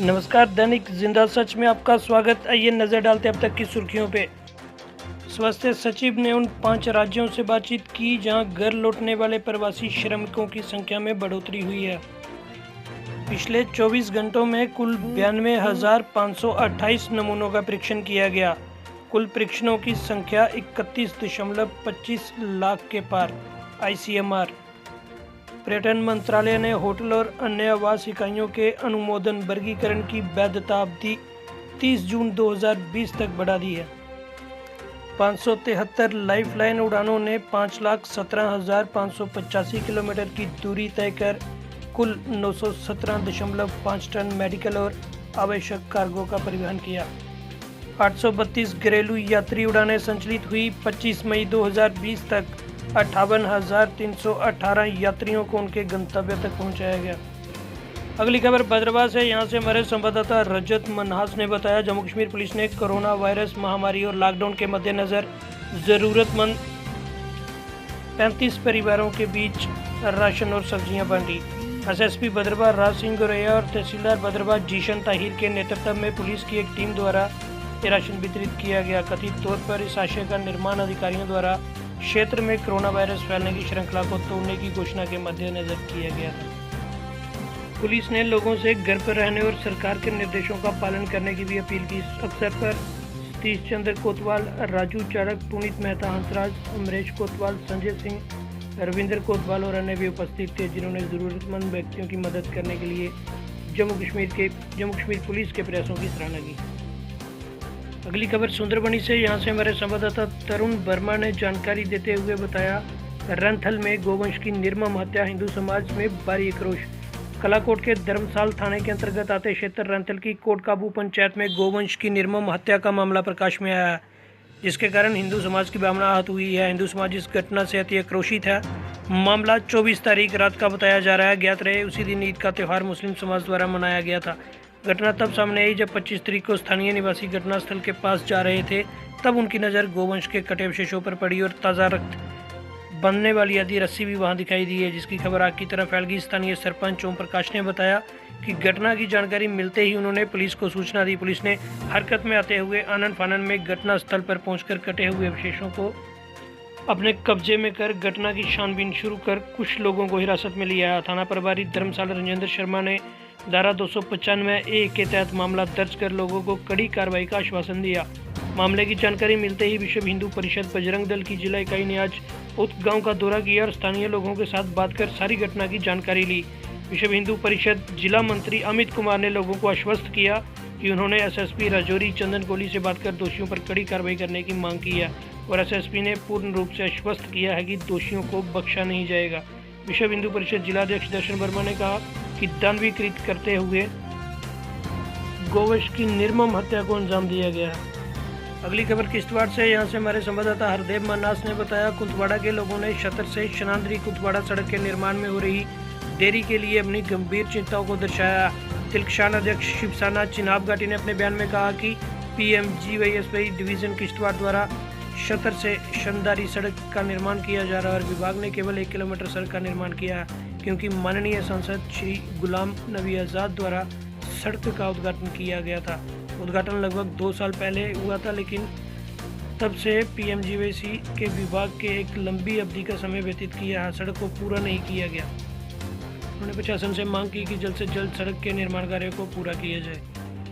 नमस्कार, दैनिक जिंदा सच में आपका स्वागत। आइए नजर डालते अब तक की सुर्खियों पे। स्वास्थ्य सचिव ने उन 5 राज्यों से बातचीत की जहां घर लौटने वाले प्रवासी श्रमिकों की संख्या में बढ़ोतरी हुई है। पिछले 24 घंटों में कुल 92,528 नमूनों का परीक्षण किया गया। कुल परीक्षणों की संख्या 31.25 लाख के पार। ICMR। पर्यटन मंत्रालय ने होटल और अन्य आवास इकाइयों के अनुमोदन वर्गीकरण की वैधता अवधि 30 जून 2020 तक बढ़ा दी है। 573 लाइफलाइन उड़ानों ने 5,17,585 किलोमीटर की दूरी तय कर कुल 917.5 टन मेडिकल और आवश्यक कार्गो का परिवहन किया। 832 घरेलू यात्री उड़ानें संचालित हुई। 25 मई 2020 तक 58,318 यात्रियों को उनके गंतव्य तक पहुंचाया गया। अगली खबर भद्रवाह से, यहां से हमारे संवाददाता रजत मनहास ने बताया, जम्मू कश्मीर पुलिस ने कोरोना वायरस महामारी और लॉकडाउन के मद्देनजर जरूरतमंद 35 परिवारों के बीच राशन और सब्जियां बांटी। SSP भद्रवाह राज सिंह गोरैया और तहसीलदार भद्रवाह जीशन ताहिर के नेतृत्व में पुलिस की एक टीम द्वारा ये राशन वितरित किया गया। कथित तौर पर इस आशय का निर्माण अधिकारियों द्वारा क्षेत्र में कोरोना वायरस फैलने की श्रृंखला को तोड़ने की घोषणा के मद्देनजर किया गया था। पुलिस ने लोगों से घर पर रहने और सरकार के निर्देशों का पालन करने की भी अपील की। इस अवसर पर सतीश चंद्र कोतवाल, राजू चाड़क, पुनीत मेहता, हंसराज, अमरेश कोतवाल, संजय सिंह, रविंद्र कोतवाल और अन्य भी उपस्थित थे, जिन्होंने जरूरतमंद व्यक्तियों की मदद करने के लिए जम्मू कश्मीर पुलिस के प्रयासों की सराहना की। अगली खबर सुंदरबनी से, यहाँ से हमारे संवाददाता तरुण वर्मा ने जानकारी देते हुए बताया, रैंथल में गोवंश की निर्मम हत्या, हिंदू समाज में भारी आक्रोश। कलाकोट के धर्मसाल थाने के अंतर्गत आते क्षेत्र रैंथल की कोट काबू पंचायत में गोवंश की निर्मम हत्या का मामला प्रकाश में आया है, जिसके कारण हिंदू समाज की भावना आहत हुई है। हिंदू समाज इस घटना से अति आक्रोशित है। मामला 24 तारीख रात का बताया जा रहा है। ज्ञात रहे उसी दिन ईद का त्यौहार मुस्लिम समाज द्वारा मनाया गया था। घटना तब सामने आई जब 25 तारीख को स्थानीय निवासी घटनास्थल के पास जा रहे थे, तब उनकी नज़र गोवंश के कटे अवशेषों पर पड़ी और ताज़ा रक्त बंधने वाली आधी रस्सी भी वहां दिखाई दी है, जिसकी खबर आग की तरह फैल गई। स्थानीय सरपंच ओम प्रकाश ने बताया कि घटना की जानकारी मिलते ही उन्होंने पुलिस को सूचना दी। पुलिस ने हरकत में आते हुए आनन फानन में घटनास्थल पर पहुंचकर कटे हुए अवशेषों को अपने कब्जे में कर घटना की छानबीन शुरू कर कुछ लोगों को हिरासत में लिया। थाना प्रभारी धर्मसाल राजेंद्र शर्मा ने धारा 295A के तहत मामला दर्ज कर लोगों को कड़ी कार्रवाई का आश्वासन दिया। मामले की जानकारी मिलते ही विश्व हिंदू परिषद बजरंग दल की जिला इकाई ने आज उक्त गांव का दौरा किया और स्थानीय लोगों के साथ बात कर सारी घटना की जानकारी ली। विश्व हिंदू परिषद जिला मंत्री अमित कुमार ने लोगों को आश्वस्त किया कि उन्होंने SSP राजौरी चंदन कोहली से बात कर दोषियों पर कड़ी कार्रवाई करने की मांग की है और SSP ने पूर्ण रूप से आश्वस्त किया है कि दोषियों को बख्शा नहीं जाएगा। विश्व हिंदू परिषद जिलाध्यक्ष दर्शन वर्मा ने कहा कि दानवीकृत करते हुए गोवंश की निर्मम हत्या को अंजाम दिया गया है। अगली खबर किश्तवाड़ से, यहाँ से हमारे संवाददाता हरदेव मन्नास ने बताया, कुंतवाड़ा के लोगों ने छतर से शनांदरी कुंतवाड़ा सड़क के निर्माण में हो रही देरी के लिए अपनी गंभीर चिंताओं को दर्शाया। तिलकशान अध्यक्ष शिवसेना चिनाब घाटी ने अपने बयान में कहा कि PMGYSY डिवीजन किश्तवाड़ द्वारा छतर से शनांदरी सड़क का निर्माण किया जा रहा है और विभाग ने केवल 1 किलोमीटर सड़क का निर्माण किया है, क्योंकि माननीय सांसद श्री गुलाम नबी आज़ाद द्वारा सड़क का उद्घाटन किया गया था। उद्घाटन लगभग 2 साल पहले हुआ था, लेकिन तब से PMGYSY के विभाग के एक लंबी अवधि का समय व्यतीत किया है, सड़क को पूरा नहीं किया गया। उन्होंने प्रशासन से मांग की कि जल्द से जल्द सड़क के निर्माण कार्य को पूरा किया जाए।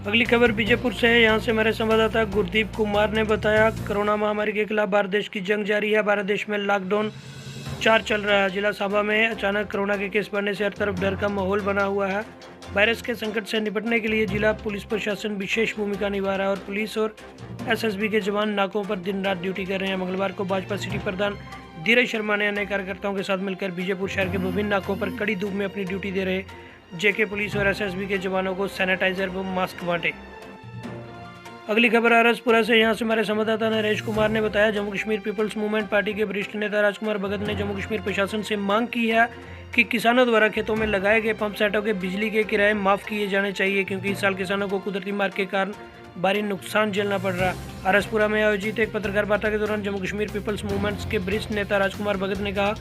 अगली खबर बीजेपुर से है, यहाँ से हमारे संवाददाता गुरदीप कुमार ने बताया, कोरोना महामारी के खिलाफ भारत देश की जंग जारी है। भारत देश में लॉकडाउन 4 चल रहा है। जिला साबा में अचानक कोरोना के केस बढ़ने से हर तरफ डर का माहौल बना हुआ है। वायरस के संकट से निपटने के लिए जिला पुलिस प्रशासन विशेष भूमिका निभा रहा है और पुलिस और SSB के जवान नाकों पर दिन रात ड्यूटी कर रहे हैं। मंगलवार को भाजपा सिटी प्रधान धीरज शर्मा ने अन्य कार्यकर्ताओं के साथ मिलकर बीजेपुर शहर के विभिन्न नाकों पर कड़ी धूप में अपनी ड्यूटी दे रहे JK पुलिस और SSB के जवानों को सैनिटाइजर व मास्क बांटे। अगली खबर आरसपुरा से, यहाँ से हमारे संवाददाता नरेश कुमार ने बताया, Jammu Kashmir people's movement party के वरिष्ठ नेता राजकुमार भगत ने जम्मू कश्मीर प्रशासन से मांग की है कि किसानों द्वारा खेतों में लगाए गए पंप सेटों के बिजली के किराए माफ़ किए जाने चाहिए, क्योंकि इस साल किसानों को कुदरती मार के कारण भारी नुकसान झेलना पड़ रहा। आरसपुरा में आयोजित एक पत्रकार वार्ता के दौरान जम्मू कश्मीर पीपल्स मूवमेंट्स के वरिष्ठ नेता राजकुमार भगत ने कहा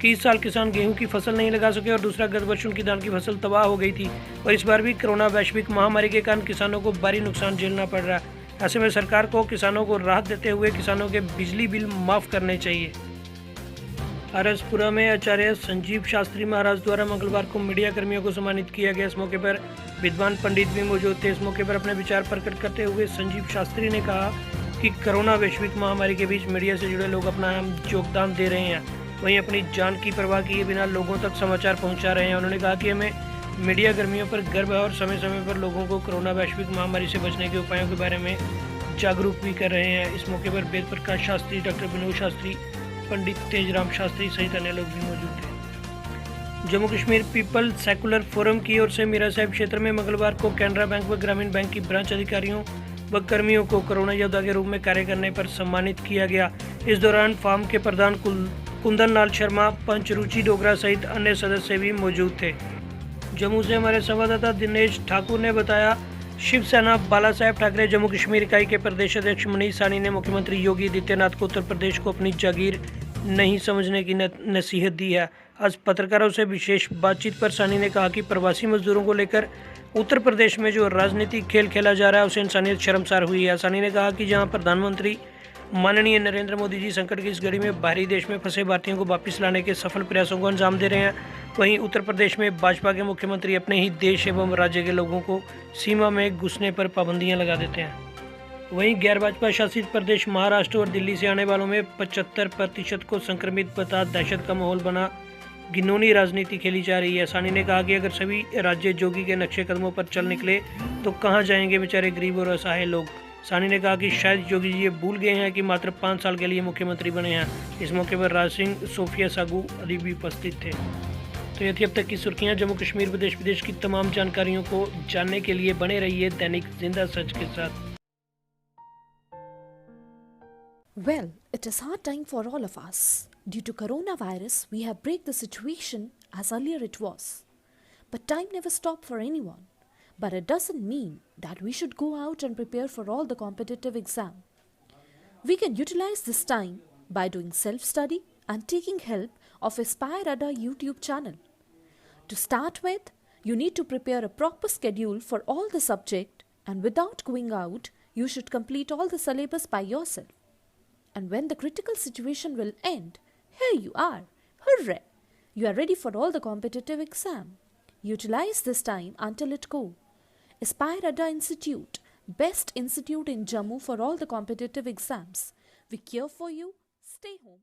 कि इस साल किसान गेहूं की फसल नहीं लगा सके और दूसरा गत वर्ष उनकी धान की फसल तबाह हो गई थी और इस बार भी कोरोना वैश्विक महामारी के कारण किसानों को भारी नुकसान झेलना पड़ रहा है। ऐसे में सरकार को किसानों को राहत देते हुए किसानों के बिजली बिल माफ करने चाहिए। आरएसपुरा में आचार्य संजीव शास्त्री महाराज द्वारा मंगलवार को मीडिया कर्मियों को सम्मानित किया गया। इस मौके पर विद्वान पंडित भी मौजूद थे। इस मौके पर अपने विचार प्रकट करते हुए संजीव शास्त्री ने कहा कि कोरोना वैश्विक महामारी के बीच मीडिया से जुड़े लोग अपना अहम योगदान दे रहे हैं, वहीं अपनी जान की परवाह किए बिना लोगों तक समाचार पहुंचा रहे हैं। उन्होंने कहा कि हमें मीडिया कर्मियों पर गर्व है और समय समय पर लोगों को कोरोना वैश्विक महामारी से बचने के उपायों के बारे में जागरूक भी कर रहे हैं। इस मौके पर वेद प्रकाश शास्त्री, डॉक्टर विनोद शास्त्री, पंडित तेजराम शास्त्री सहित अन्य लोग भी मौजूद थे। Jammu Kashmir people secular forum की ओर से मीरा साहिब क्षेत्र में मंगलवार को कैनरा बैंक व ग्रामीण बैंक की ब्रांच अधिकारियों व कर्मियों को कोरोना योद्धा के रूप में कार्य करने पर सम्मानित किया गया। इस दौरान फार्म के प्रधान कुंदन लाल शर्मा, पंच रुचि डोगरा सहित अन्य सदस्य भी मौजूद थे। जम्मू से हमारे संवाददाता दिनेश ठाकुर ने बताया, शिवसेना बाला साहेब ठाकरे जम्मू कश्मीर इकाई के प्रदेश अध्यक्ष मनीष साहनी ने मुख्यमंत्री योगी आदित्यनाथ को उत्तर प्रदेश को अपनी जागीर नहीं समझने की नसीहत दी है। आज पत्रकारों से विशेष बातचीत पर साहनी ने कहा कि प्रवासी मजदूरों को लेकर उत्तर प्रदेश में जो राजनीतिक खेल खेला जा रहा है उसे इंसानियत शर्मसार हुई है। साहनी ने कहा कि जहां प्रधानमंत्री माननीय नरेंद्र मोदी जी संकट की इस घड़ी में बाहरी देश में फंसे भारतीयों को वापस लाने के सफल प्रयासों को अंजाम दे रहे हैं, वहीं उत्तर प्रदेश में भाजपा के मुख्यमंत्री अपने ही देश एवं राज्य के लोगों को सीमा में घुसने पर पाबंदियां लगा देते हैं। वहीं गैर भाजपा शासित प्रदेश महाराष्ट्र और दिल्ली से आने वालों में 75% को संक्रमित बता दहशत का माहौल बना घिनौनी राजनीति खेली जा रही है। साहनी ने कहा कि अगर सभी राज्य जोगी के नक्शे कदमों पर चल निकले तो कहां जाएंगे बेचारे गरीब और असहाय लोग। साहनी ने कहा कि शायद योगी जी ये भूल गए हैं कि मात्र 5 साल के लिए मुख्यमंत्री बने हैं। इस मौके पर राज सिंह, सोफिया सागू आदि भी उपस्थित थे। तो ये थी अब तक की सुर्खियां। जम्मू कश्मीर व देश विदेश की तमाम जानकारियों को जानने के लिए बने रहिए दैनिक जिंदा सच के साथ। Well, it is hard time for all of us. Due to coronavirus, we have break the situation as earlier it was. But time never stopped for anyone. But it doesn't mean that we should go out and prepare for all the competitive exam. We can utilize this time by doing self-study and taking help of Aspire Ada YouTube channel. To start with, you need to prepare a proper schedule for all the subject, and without going out, you should complete all the syllabus by yourself. And when the critical situation will end, here you are. Hooray! You are ready for all the competitive exam. Utilize this time until it go. Aspire Ada Institute, best institute in Jammu for all the competitive exams. We care for you. Stay home.